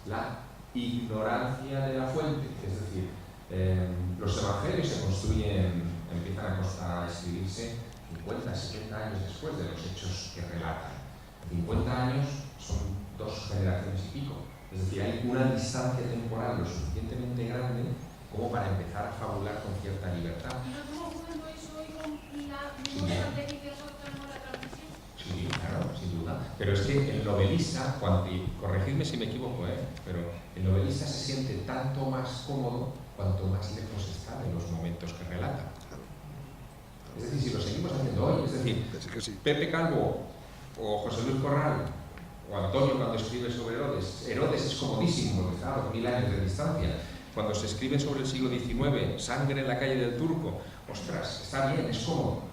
la ignorancia de la fuente, es decir, los evangelios se construyen, empiezan a escribirse 50, 70 años después de los hechos que relatan. 50 años son 2 generaciones y pico, es decir, hay una distancia temporal lo suficientemente grande como para empezar a fabular con cierta libertad. Sí, claro, sin duda. Pero es que el novelista, y corregidme si me equivoco, pero el novelista se siente tanto más cómodo cuanto más lejos está de los momentos que relata. Es decir, si lo seguimos haciendo hoy, es decir, Pepe Calvo o José Luis Corral o Antonio cuando escribe sobre Herodes, Herodes es comodísimo, porque está a 2000 años de distancia. Cuando se escribe sobre el siglo XIX, Sangre en la calle del Turco, ostras, está bien, es cómodo.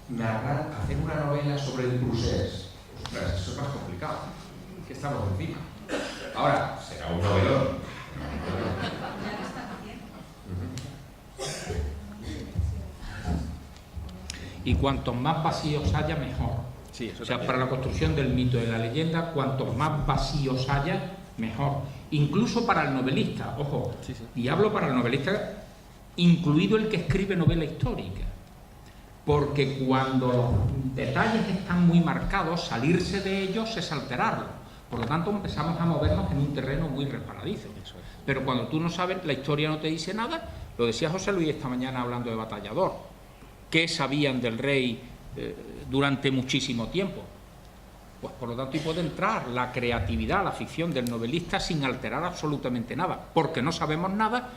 Narrar, hacer una novela sobre el Prusés, ostras, eso es más complicado. ¿Qué estamos encima? Ahora, será un novelón. Y cuantos más vacíos haya, mejor. Sí, o sea, para la construcción del mito y de la leyenda, cuantos más vacíos haya, mejor. Incluso para el novelista, ojo, y hablo para el novelista, incluido el que escribe novela histórica. Porque cuando los detalles están muy marcados, salirse de ellos es alterarlos. Por lo tanto, empezamos a movernos en un terreno muy resbaladizo. Pero cuando tú no sabes, la historia no te dice nada. Lo decía José Luis esta mañana hablando de Batallador. ¿Qué sabían del rey durante muchísimo tiempo? Pues por lo tanto, y puede entrar la creatividad, la ficción del novelista sin alterar absolutamente nada, porque no sabemos nada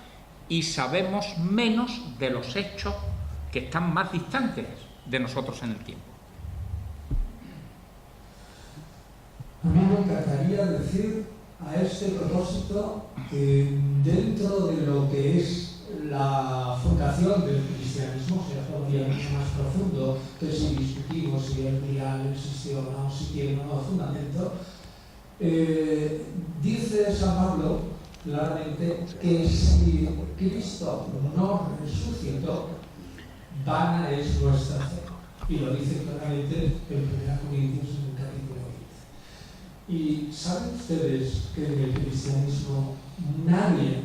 y sabemos menos de los hechos que están más distantes de nosotros en el tiempo. A mí me encantaría decir a este propósito que dentro de lo que es la fundación del cristianismo, o sea, todavía mucho más profundo, que si discutimos si el grial existió o no, si tiene un nuevo fundamento, dice San Pablo claramente que si Cristo no resucitó, vana es nuestra fe. Y lo dice claramente en 1 Corintios en el capítulo 20. Y ¿saben ustedes que en el cristianismo nadie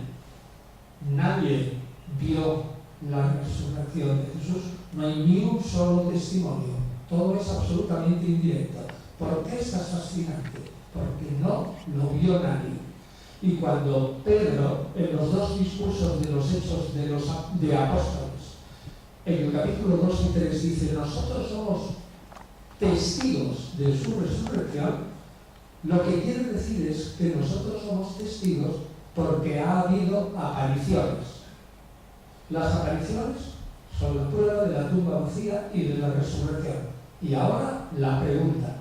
vio la resurrección de Jesús? No hay ni un solo testimonio. Todo es absolutamente indirecto. ¿Por qué es fascinante? Porque no lo vio nadie. Y cuando Pedro, en los 2 discursos de los Hechos de Apóstoles, en el capítulo 2 y 3 dice: nosotros somos testigos de su resurrección, lo que quiere decir es que nosotros somos testigos porque ha habido apariciones. Las apariciones son la prueba de la tumba vacía y de la resurrección. Y ahora la pregunta: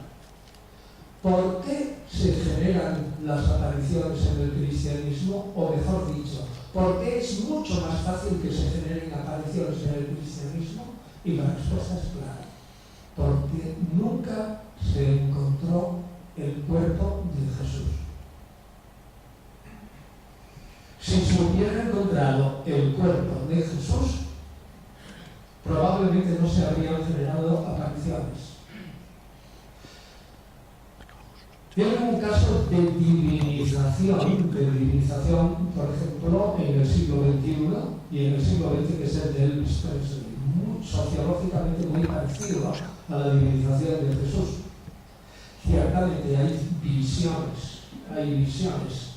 ¿por qué se generan las apariciones en el cristianismo? O mejor dicho, ¿por qué es mucho más fácil que se generen apariciones en el cristianismo? Y la respuesta es clara: porque nunca se encontró el cuerpo de Jesús. Si se hubiera encontrado el cuerpo de Jesús, probablemente no se habrían generado apariciones. Tiene un caso de divinización, por ejemplo, en el siglo XXI y en el siglo XX, que es el de Elvis Presley, sociológicamente muy parecido a la divinización de Jesús. Ciertamente hay visiones,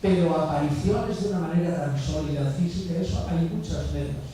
pero apariciones de una manera tan sólida física, eso hay muchas menos.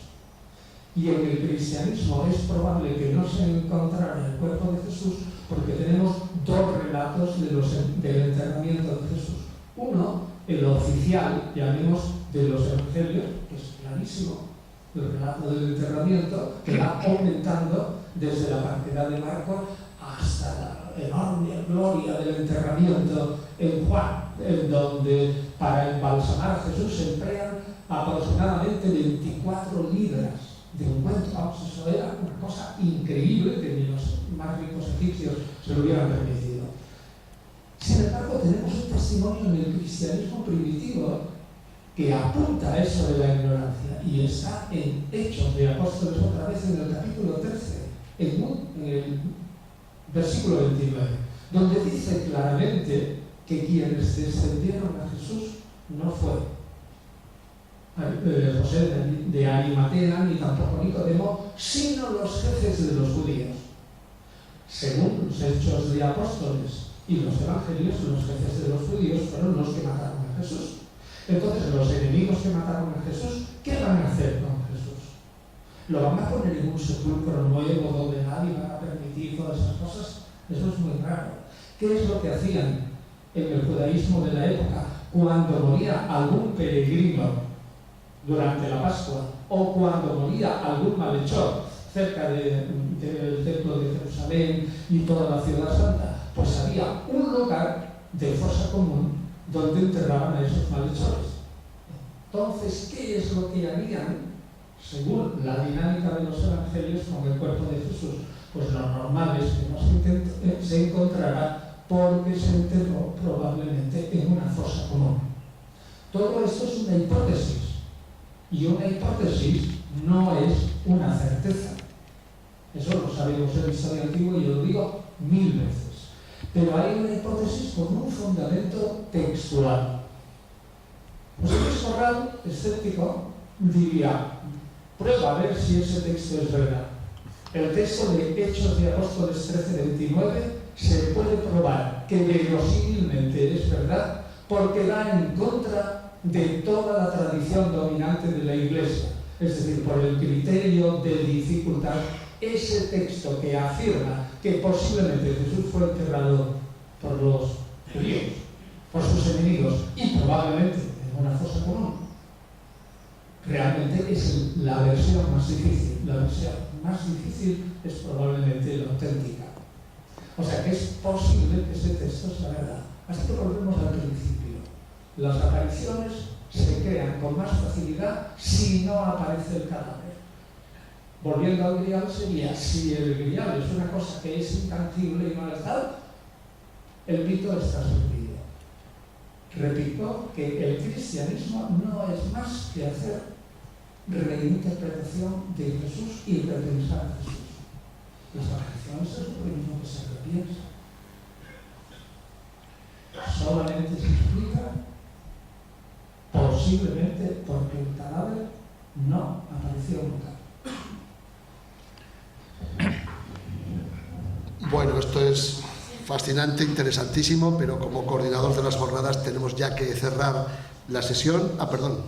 Y en el cristianismo es probable que no se encontrara el cuerpo de Jesús porque tenemos 2 relatos del enterramiento de Jesús. Uno, el oficial, llamemos, de los evangelios, que es clarísimo, el relato del enterramiento, que va aumentando desde la partida de Marcos hasta la enorme gloria del enterramiento en Juan, en donde para embalsamar a Jesús se emplean aproximadamente 24 libras de ungüento. Vamos, eso era una cosa increíble que ni los más ricos egipcios se lo hubieran permitido. Sin embargo, tenemos un testimonio en el cristianismo primitivo que apunta a eso de la ignorancia, y está en Hechos de Apóstoles, otra vez en el capítulo 13, en el versículo 29, donde dice claramente que quienes descendieron a Jesús no fue José de Arimatea ni tampoco Nicodemo, sino los jefes de los judíos. Según los Hechos de Apóstoles y los Evangelios, los jefes de los judíos fueron los que mataron a Jesús. Entonces, los enemigos que mataron a Jesús, ¿qué van a hacer con Jesús? ¿Lo van a poner en un sepulcro nuevo donde nadie va a permitir todas esas cosas? Eso es muy raro. ¿Qué es lo que hacían en el judaísmo de la época cuando moría algún peregrino durante la Pascua o cuando moría algún malhechor cerca del templo de Jerusalén y toda la ciudad santa? Pues había un lugar de fosa común donde enterraban a esos malhechores. Entonces, ¿qué es lo que harían según la dinámica de los evangelios con el cuerpo de Jesús? Pues lo normal es que no se encontrara porque se enterró probablemente en una fosa común. Todo esto es una hipótesis. Y una hipótesis no es una certeza. Eso lo sabemos en el historia antiguo y yo lo digo 1000 veces. Pero hay una hipótesis con un fundamento textual. José Luis Corral, escéptico, diría: prueba a ver si ese texto es verdad. El texto de Hechos de Apóstoles 13:29 se puede probar que verosímilmente es verdad porque va en contra de toda la tradición dominante de la Iglesia, es decir, por el criterio de dificultad. Ese texto que afirma que posiblemente Jesús fue enterrado por los judíos, por sus enemigos y probablemente en una fosa común, realmente es la versión más difícil. La versión más difícil es probablemente la auténtica. O sea que es posible que ese texto sea verdad. Así que volvemos al principio. Las apariciones se crean con más facilidad si no aparece el cadáver. Volviendo al grial sería, si el grial es una cosa que es intangible y no es tal, el mito está servido. Repito que el cristianismo no es más que hacer reinterpretación de Jesús y repensar a Jesús. Las apariciones es lo mismo que se repiensa. Solamente se explica posiblemente porque el cadáver no apareció nunca. Bueno, esto es fascinante, interesantísimo, pero como coordinador de las jornadas tenemos ya que cerrar la sesión. Perdón.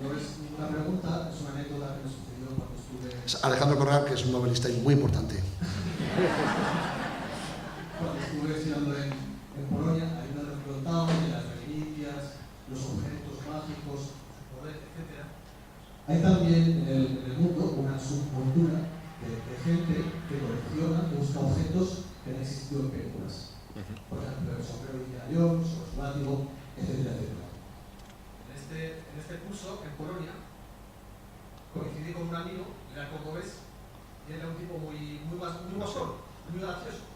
No es una pregunta, es una anécdota que me sucedió cuando estuve... Es Alejandro Corral, que es un novelista muy importante. Cuando estuve estudiando en Polonia, hay una de los preguntados de las reliquias, los objetos mágicos, su poder, etc. Hay también en el mundo una subcultura de gente que colecciona, busca objetos que han existido en películas. Por ejemplo, el sombrero de Indiana Jones, o su látigo, etcétera, etcétera. En este curso, en Polonia, coincidí con un amigo, era cordobés, y era un tipo muy guasón, muy gracioso.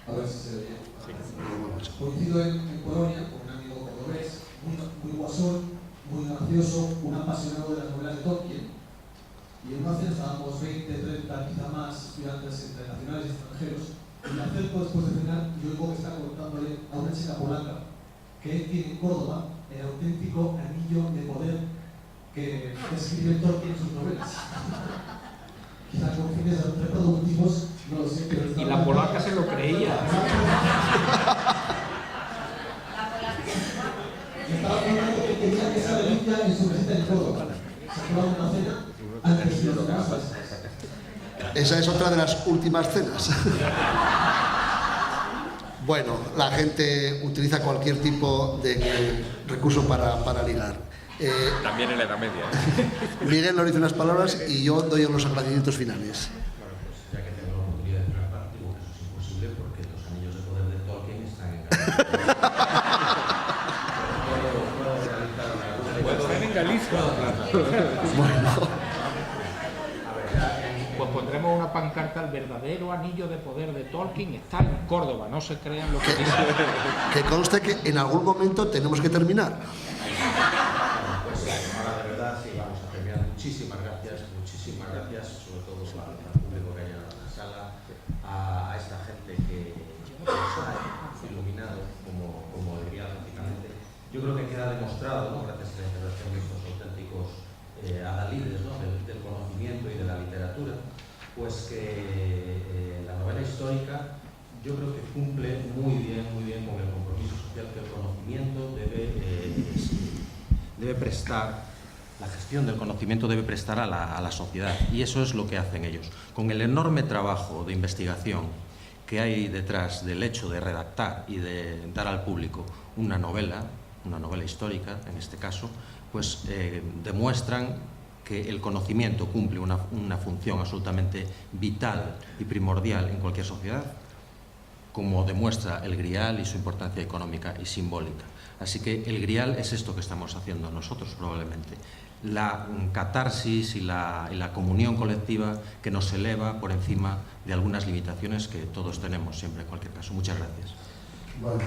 A ver si se ve bien. Coincido en Polonia con un amigo cordobés, muy guasón, muy gracioso, un apasionado de las novelas de Tolkien. Y en una cena estábamos 20, 30, quizá más estudiantes internacionales y extranjeros. Y me acerco después de cenar y oigo que está contándole a una chica polaca que él tiene en Córdoba el auténtico anillo de poder que escribe Tolkien en sus novelas. Quizá con fines reproductivos, no lo sé, pero... Y la polaca se lo creía. Estaba contando que tenía esa reliquia en su mesita en Córdoba. Se ha probado una cena antes de los casas. Esa es otra de las últimas cenas. Bueno, la gente utiliza cualquier tipo de recurso para ligar. También en la Edad Media. Miguel nos dice unas palabras y yo doy unos agradecimientos finales. Bueno, pues ya que tengo la oportunidad de entrar parte, digo que eso es imposible porque los anillos de poder de Tolkien están en Galicia. Puedo ver en Galicia. Bueno. Pues pondremos una pancarta: el verdadero anillo de poder de Tolkien está en Córdoba, no se crean lo que dicen. Que conste que en algún momento tenemos que terminar. Pues ahora de verdad sí, vamos a terminar. Muchísimas gracias, sobre todo al público que Yo creo que queda demostrado, ¿no?, gracias a la intervención de estos auténticos adalides, ¿no?, del conocimiento y de la literatura, pues que la novela histórica yo creo que cumple muy bien con el compromiso social que el conocimiento debe prestar, la gestión del conocimiento debe prestar a la sociedad, y eso es lo que hacen ellos. Con el enorme trabajo de investigación que hay detrás del hecho de redactar y de dar al público una novela histórica, en este caso, pues demuestran que el conocimiento cumple una función absolutamente vital y primordial en cualquier sociedad, como demuestra el Grial y su importancia económica y simbólica. Así que el Grial es esto que estamos haciendo nosotros probablemente, la catarsis y la comunión colectiva que nos eleva por encima de algunas limitaciones que todos tenemos siempre en cualquier caso. Muchas gracias. Bueno.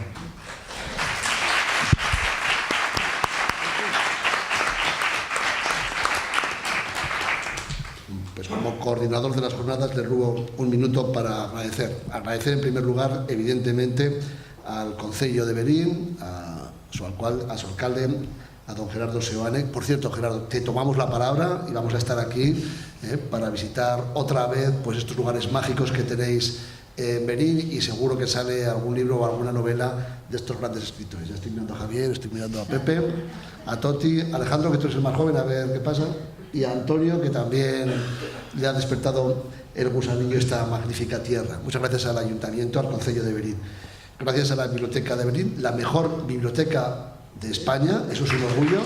Pues como coordinador de las jornadas le ruego un minuto para agradecer. Agradecer en primer lugar, evidentemente, al Concello de Verín, a su alcalde, a don Gerardo Seoane. Por cierto, Gerardo, te tomamos la palabra y vamos a estar aquí para visitar otra vez pues estos lugares mágicos que tenéis en Verín, y seguro que sale algún libro o alguna novela de estos grandes escritores. Ya estoy mirando a Javier, estoy mirando a Pepe, a Toti, a Alejandro, que tú eres el más joven, a ver qué pasa, y a Antonio, que también le ha despertado el gusanillo esta magnífica tierra. Muchas gracias al Ayuntamiento, al Concello de Verín. Gracias a la Biblioteca de Verín, la mejor biblioteca de España, eso es un orgullo.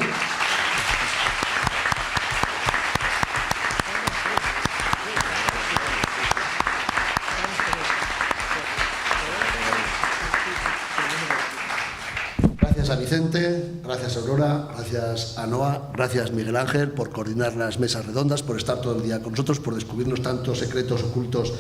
Gracias a Vicente, gracias a Aurora, gracias a Noa, gracias Miguel Ángel por coordinar las mesas redondas, por estar todo el día con nosotros, por descubrirnos tantos secretos ocultos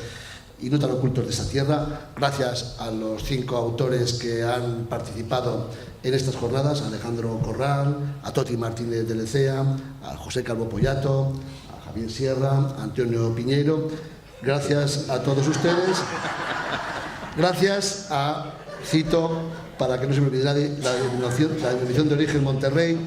y no tan ocultos de esta tierra. Gracias a los 5 autores que han participado en estas jornadas, a Alejandro Corral, a Toti Martínez de Lecea, a José Calvo Pollato, a Javier Sierra, a Antonio Piñeiro. Gracias a todos ustedes. Gracias a, cito, para que no se me olvide nadie, la denominación de origen Monterrey,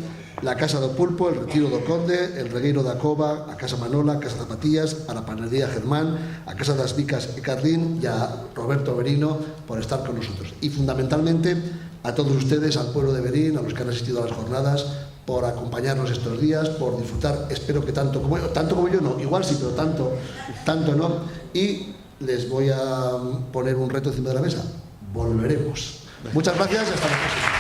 la Casa do Pulpo, el Retiro do Conde, el Regueiro da Cova, a Casa Manola, a Casa Zapatillas, a la Panadería Germán, a Casa das Vicas e Carlín, y a Roberto Verino por estar con nosotros. Y fundamentalmente a todos ustedes, al pueblo de Verín, a los que han asistido a las jornadas, por acompañarnos estos días, por disfrutar, espero que tanto como yo no, igual sí, pero tanto no. Y les voy a poner un reto encima de la mesa. Volveremos. Muchas gracias y hasta la próxima.